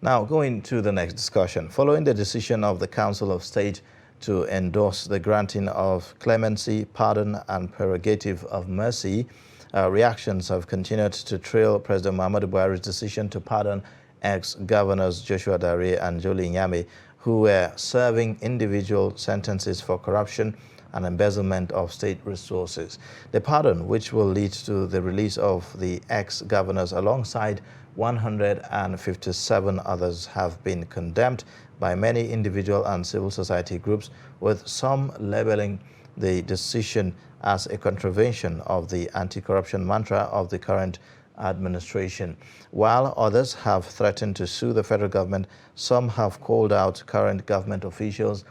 Now, going to the next discussion. Following the decision of the Council of State to endorse the granting of clemency, pardon, and prerogative of mercy, reactions have continued to trail President Muhammadu Buhari's decision to pardon ex-governors Joshua Dare and Jolie Nyame, who were serving individual sentences for corruption and embezzlement of state resources. The pardon, which will lead to the release of the ex-governors alongside 157 others, have been condemned by many individual and civil society groups, with some labeling the decision as a contravention of the anti-corruption mantra of the current administration. While others have threatened to sue the federal government, some have called out current government officials,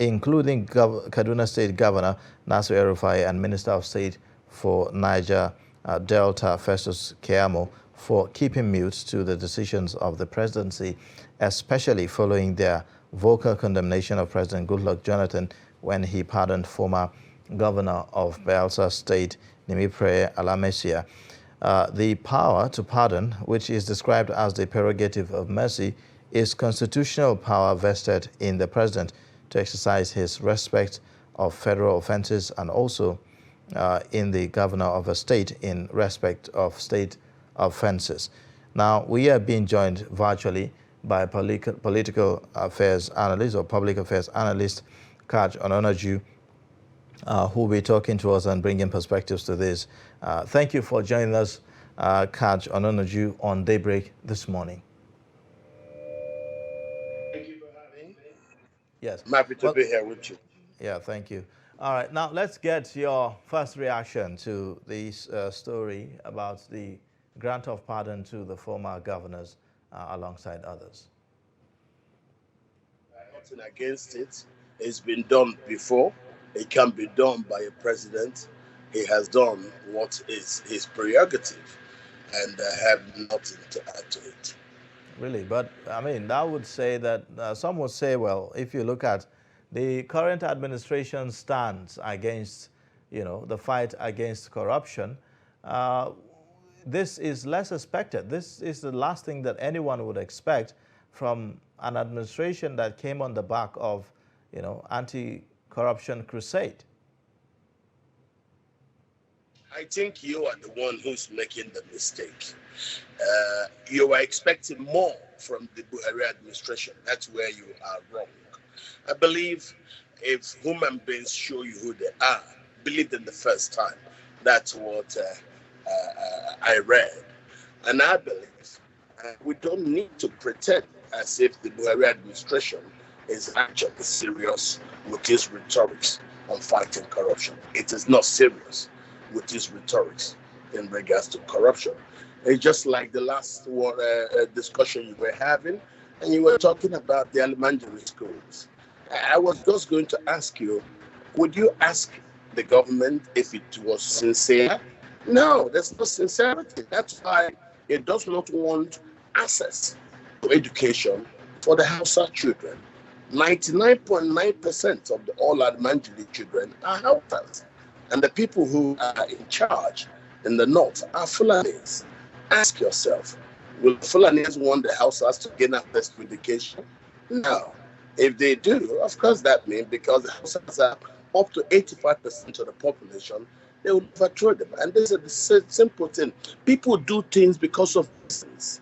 including Kaduna State Governor Nasir El-Rufai and Minister of State for Niger Delta Festus Keyamo, for keeping mute to the decisions of the presidency, especially following their vocal condemnation of President Goodluck Jonathan when he pardoned former governor of Bayelsa State, Nimipre Alamesia. The power to pardon, which is described as the prerogative of mercy, is constitutional power vested in the president to exercise his respect of federal offenses, and also in the governor of a state in respect of state offenses. Now, we are being joined virtually by political affairs analyst or public affairs analyst Kaj Ononoju, who will be talking to us and bringing perspectives to this. Thank you for joining us, Kaj Ononoju, on Daybreak this morning. Thank you for having me. Yes. I'm happy to be here with you. Yeah, thank you. All right, now let's get your first reaction to this story about the grant of pardon to the former governors alongside others. Nothing against it. It's been done before. It can be done by a president. He has done what is his prerogative, and I have nothing to add to it. Really, but I mean, that would say that some would say, well, if you look at the current administration stance against, the fight against corruption, this is less expected. This is the last thing that anyone would expect from an administration that came on the back of, anti-corruption crusade. I think you are the one who's making the mistake. You are expecting more from the Buhari administration. That's where you are wrong. I believe if human beings show you who they are, believe them the first time. That's what I read. And I believe we don't need to pretend as if the Buhari administration is actually serious with its rhetorics on fighting corruption. It is not serious with its rhetorics in regards to corruption. It's just like the last discussion you were having, and you were talking about the elementary schools. I was just going to ask you, would you ask the government if it was sincere? No, there's no sincerity. That's why it does not want access to education for the Hausa children. 99.9% of the all elementary children are Hausas. And the people who are in charge in the north are Fulanis. Ask yourself, will Fulanis want the Hausas to gain access to education? No. If they do, of course that means because the Hausas are up to 85% of the population, they will overthrow them. And this is the simple thing. People do things because of reasons.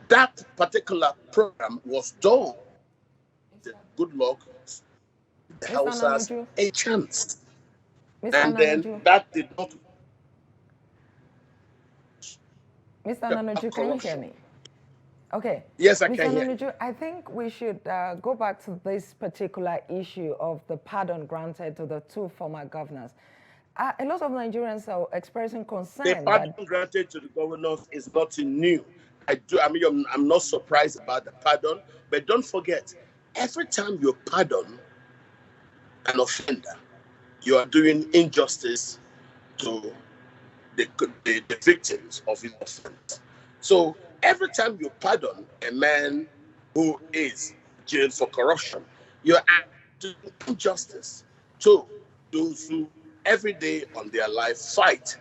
That particular program was done. Good luck. The Hausas a chance. And then that did not. Mr. Ononoju, can you hear me? Okay. Yes, I Mr. can hear Ononoju, I think we should go back to this particular issue of the pardon granted to the two former governors. A lot of Nigerians are expressing concern. The pardon granted to the governors is nothing new. I'm not surprised about the pardon, but don't forget, every time you pardon an offender, you are doing injustice to the victims of his offense. So every time you pardon a man who is jailed for corruption, you are doing injustice to those who every day on their life fight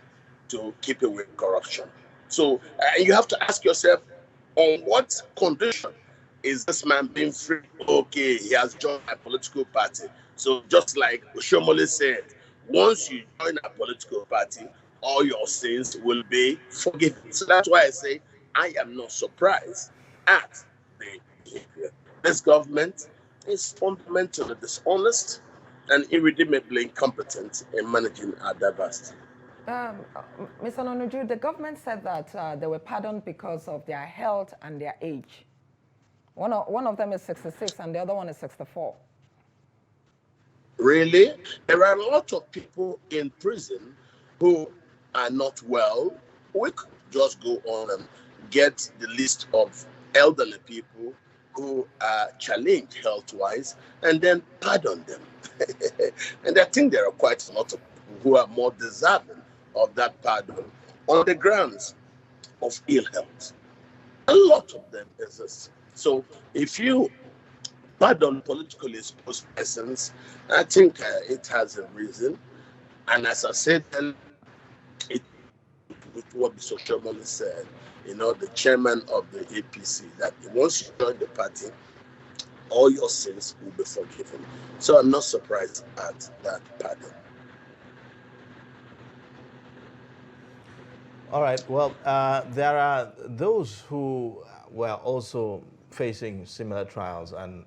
to keep away corruption. So you have to ask yourself, on what condition Is this man being free? Okay, he has joined a political party. So just like Oshomole said, once you join a political party, all your sins will be forgiven. So that's why I say I am not surprised at the behavior. This government is fundamentally dishonest and irredeemably incompetent in managing our diversity. Mr. Nonuju, the government said that they were pardoned because of their health and their age. One of them is 66 and the other one is 64. Really? There are a lot of people in prison who are not well. We could just go on and get the list of elderly people who are challenged health wise and then pardon them. And I think there are quite a lot of people who are more deserving of that pardon on the grounds of ill health. A lot of them exist. So if you pardon politically exposed persons, I think it has a reason. And as I said, it with what the social said, the chairman of the APC, that once you join the party, all your sins will be forgiven. So I'm not surprised at that pardon. All right. Well, there are those who were also facing similar trials, and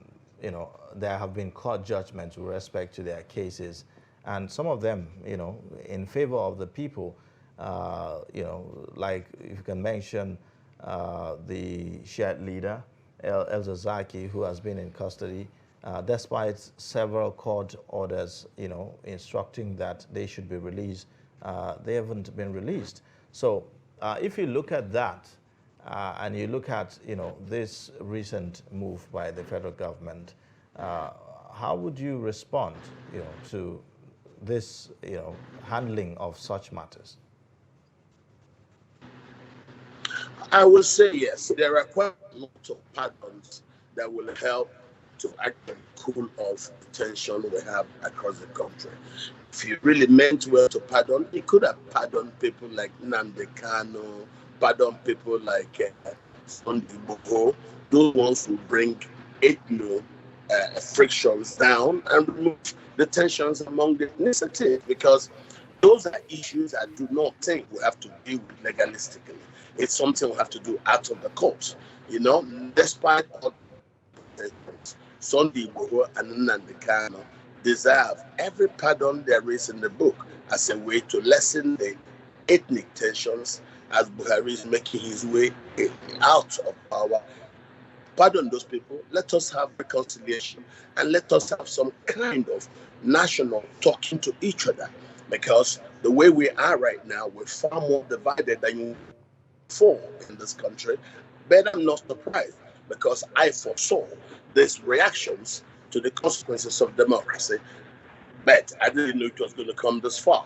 there have been court judgments with respect to their cases, and some of them, in favor of the people. Like if you can mention the shared leader El Zazaki, who has been in custody, despite several court orders, instructing that they should be released. They haven't been released. So if you look at that, and you look at this recent move by the federal government, how would you respond to this handling of such matters? I will say yes. There are quite a lot of pardons that will help to actually cool off the tension we have across the country. If you really meant well to pardon, he could have pardoned people like Nnamdi Kanu, pardon people like Sunday Boko. Those ones who bring ethno frictions down and remove the tensions among the ethnicity, because those are issues I do not think we have to deal with legalistically. It's something we have to do out of the court. Despite all the Sunday Igboho and Nnamdi Kanu deserve every pardon there is in the book as a way to lessen the ethnic tensions as Buhari is making his way out of power. Pardon those people. Let us have reconciliation and let us have some kind of national talking to each other, because the way we are right now, we're far more divided than before in this country. But I'm not surprised, because I foresaw these reactions to the consequences of democracy, but I didn't know it was going to come this far,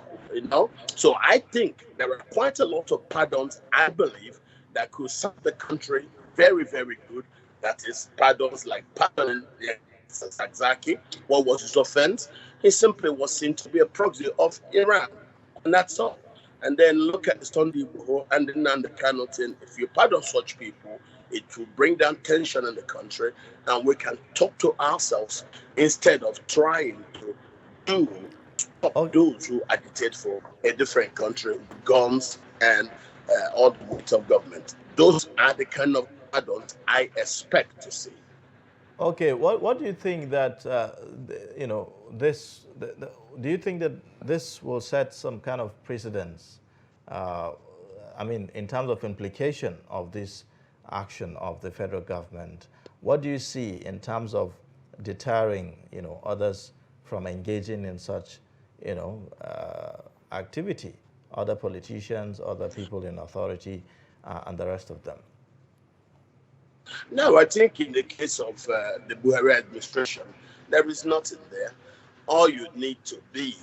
So I think there are quite a lot of pardons, I believe, that could serve the country very, very good. That is pardons like pardoning Zaki. What was his offense? He simply was seen to be a proxy of Iran, and that's all. And then look at the Sunday Igboho and the Nnamdi Kanu thing. If you pardon such people, it will bring down tension in the country, and we can talk to ourselves instead of trying to stop those who agitate for a different country with guns and all the weight of government. Those are the kind of pardons I expect to see. Okay, what do you think that do you think that this will set some kind of precedence? In terms of implication of this action of the federal government, what do you see in terms of deterring others from engaging in such activity, other politicians, other people in authority, and the rest of them? No, I think in the case of the Buhari administration, there is nothing there. All you need to be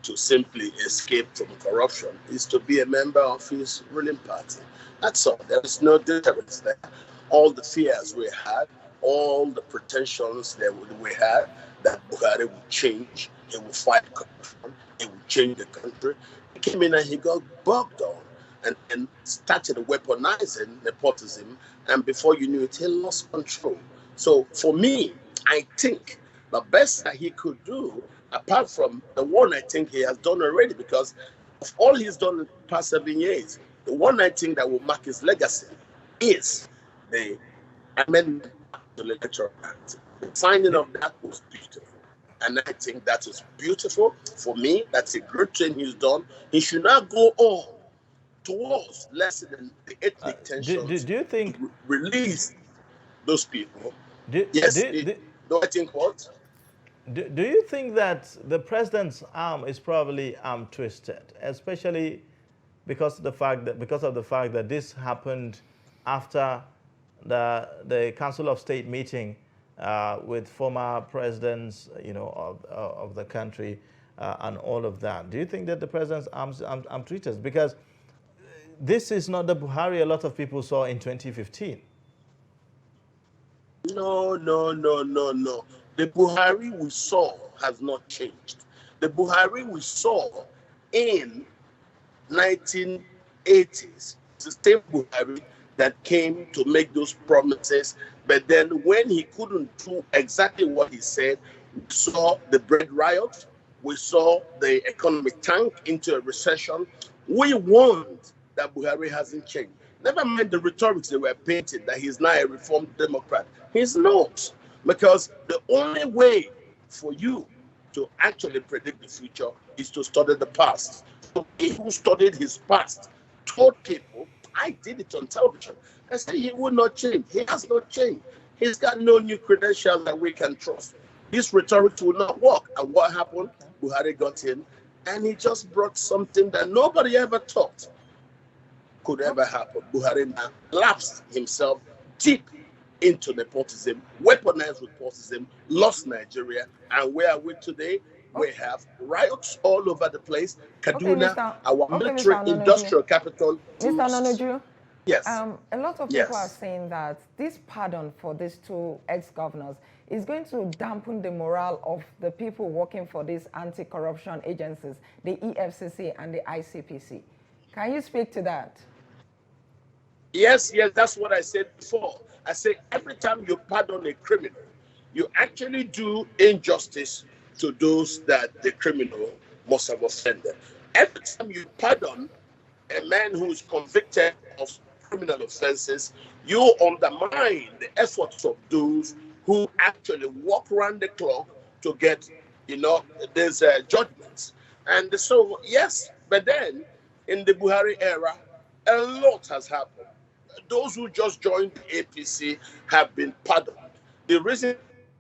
to simply escape from corruption is to be a member of his ruling party. That's all. There is no deterrence there. All the fears we had, all the pretensions that we had that Buhari would change, he would fight corruption, he would change the country. He came in and he got bogged down and started weaponizing nepotism, and before you knew it, he lost control. So for me, I think the best that he could do, apart from the one I think he has done already, because of all he's done in the past 7 years, the one I think that will mark his legacy is the amendment to the Electoral Act. The signing of that was beautiful. And I think that is beautiful. For me, that's a great thing he's done. He should not go on towards lessening the ethnic tensions do you think to release those people. do, Yes, do, do, do I think what? do you think that the president's arm is probably arm twisted, especially because of the fact that this happened after the Council of State meeting with former presidents, of the country, and all of that? Do you think that the president's arm twisted? Because this is not the Buhari a lot of people saw in 2015. No, no, no, no, no. The Buhari we saw has not changed. The Buhari we saw in 1980s, it's the same Buhari that came to make those promises, but then when he couldn't do exactly what he said, we saw the bread riot, we saw the economy tank into a recession. We warned that Buhari hasn't changed. Never mind the rhetorics they were painting that he's now a reformed Democrat. He's not, because the only way for you to actually predict the future is to study the past. So he who studied his past told people, I did it on television, I said he will not change. He has not changed. He's got no new credentials that we can trust. This rhetoric will not work. And what happened? Buhari got in, and he just brought something that nobody ever thought could ever happen. Buhari now lapsed himself deep into nepotism, weaponized nepotism, lost Nigeria, and where are we today? We have riots all over the place. Kaduna, our military industrial capital. Mr. Nonoju, yes. A lot of people are saying that this pardon for these two ex-governors is going to dampen the morale of the people working for these anti-corruption agencies, the EFCC and the ICPC. Can you speak to that? Yes, that's what I said before. I say every time you pardon a criminal, you actually do injustice to those that the criminal must have offended. Every time you pardon a man who is convicted of criminal offenses, you undermine the efforts of those who actually walk around the clock to get, these judgments. And so, yes, but then in the Buhari era, a lot has happened. Those who just joined the APC have been pardoned. The reason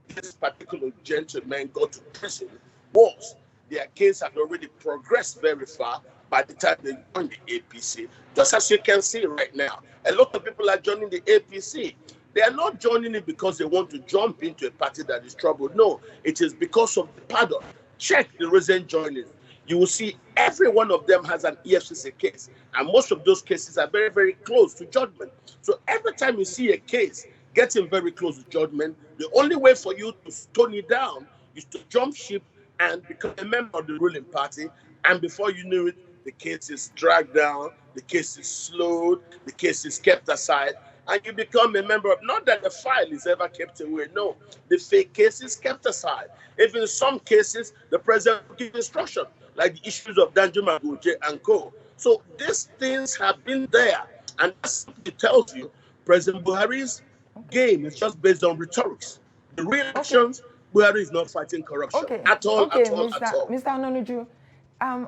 this particular gentleman got to prison was their case had already progressed very far by the time they joined the APC. Just as you can see right now, a lot of people are joining the APC. They are not joining it because they want to jump into a party that is troubled. No, it is because of the pardon. Check the recent joining. You will see every one of them has an EFCC case. And most of those cases are very, very close to judgment. So every time you see a case getting very close to judgment, the only way for you to tone it down is to jump ship and become a member of the ruling party. And before you know it, the case is dragged down, the case is slowed, the case is kept aside, and you become a member of, not that the file is ever kept away, no, the fake case is kept aside. Even in some cases, the president will give instruction, like the issues of Danjuma Goje and co. So these things have been there, and that simply tells you President Buhari's game is just based on rhetorics. The real actions, Buhari is not fighting corruption at all, at all, at all. Mr. Anonuju,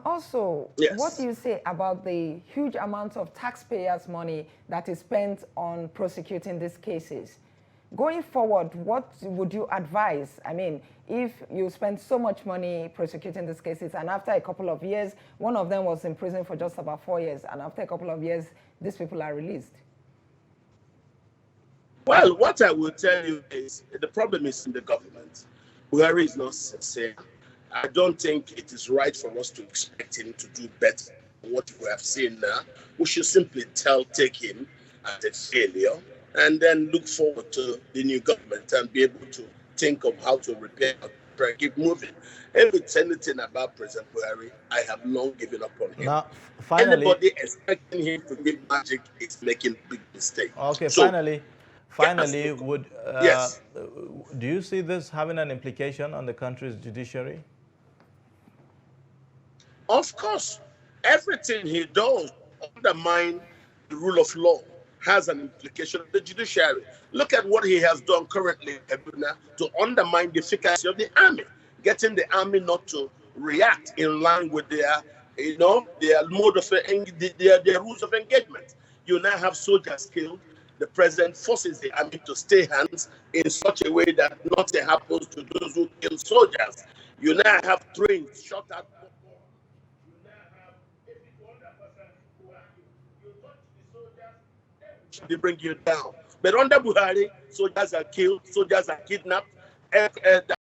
also, what do you say about the huge amount of taxpayers' money that is spent on prosecuting these cases? Going forward, what would you advise? I mean, if you spend so much money prosecuting these cases, and after a couple of years, one of them was in prison for just about 4 years, and after a couple of years, these people are released. Well, what I will tell you is the problem is in the government. Buhari is not sincere. I don't think it is right for us to expect him to do better than what we have seen now. We should simply take him as a failure and then look forward to the new government and be able to think of how to repair, keep moving. If it's anything about President Buhari, I have long given up on him. Now, finally, anybody expecting him to give magic is making big mistake. Okay, so, Finally, Yes. would Yes. do you see this having an implication on the country's judiciary? Of course, everything he does undermine the rule of law has an implication on the judiciary. Look at what he has done currently, Kaduna, to undermine the efficacy of the army, getting the army not to react in line with their, their mode of their rules of engagement. You now have soldiers killed. The president forces the army to stay hands in such a way that nothing happens to those who kill soldiers. You now have trains shot at. They bring you down. But under Buhari, soldiers are killed, soldiers are kidnapped. That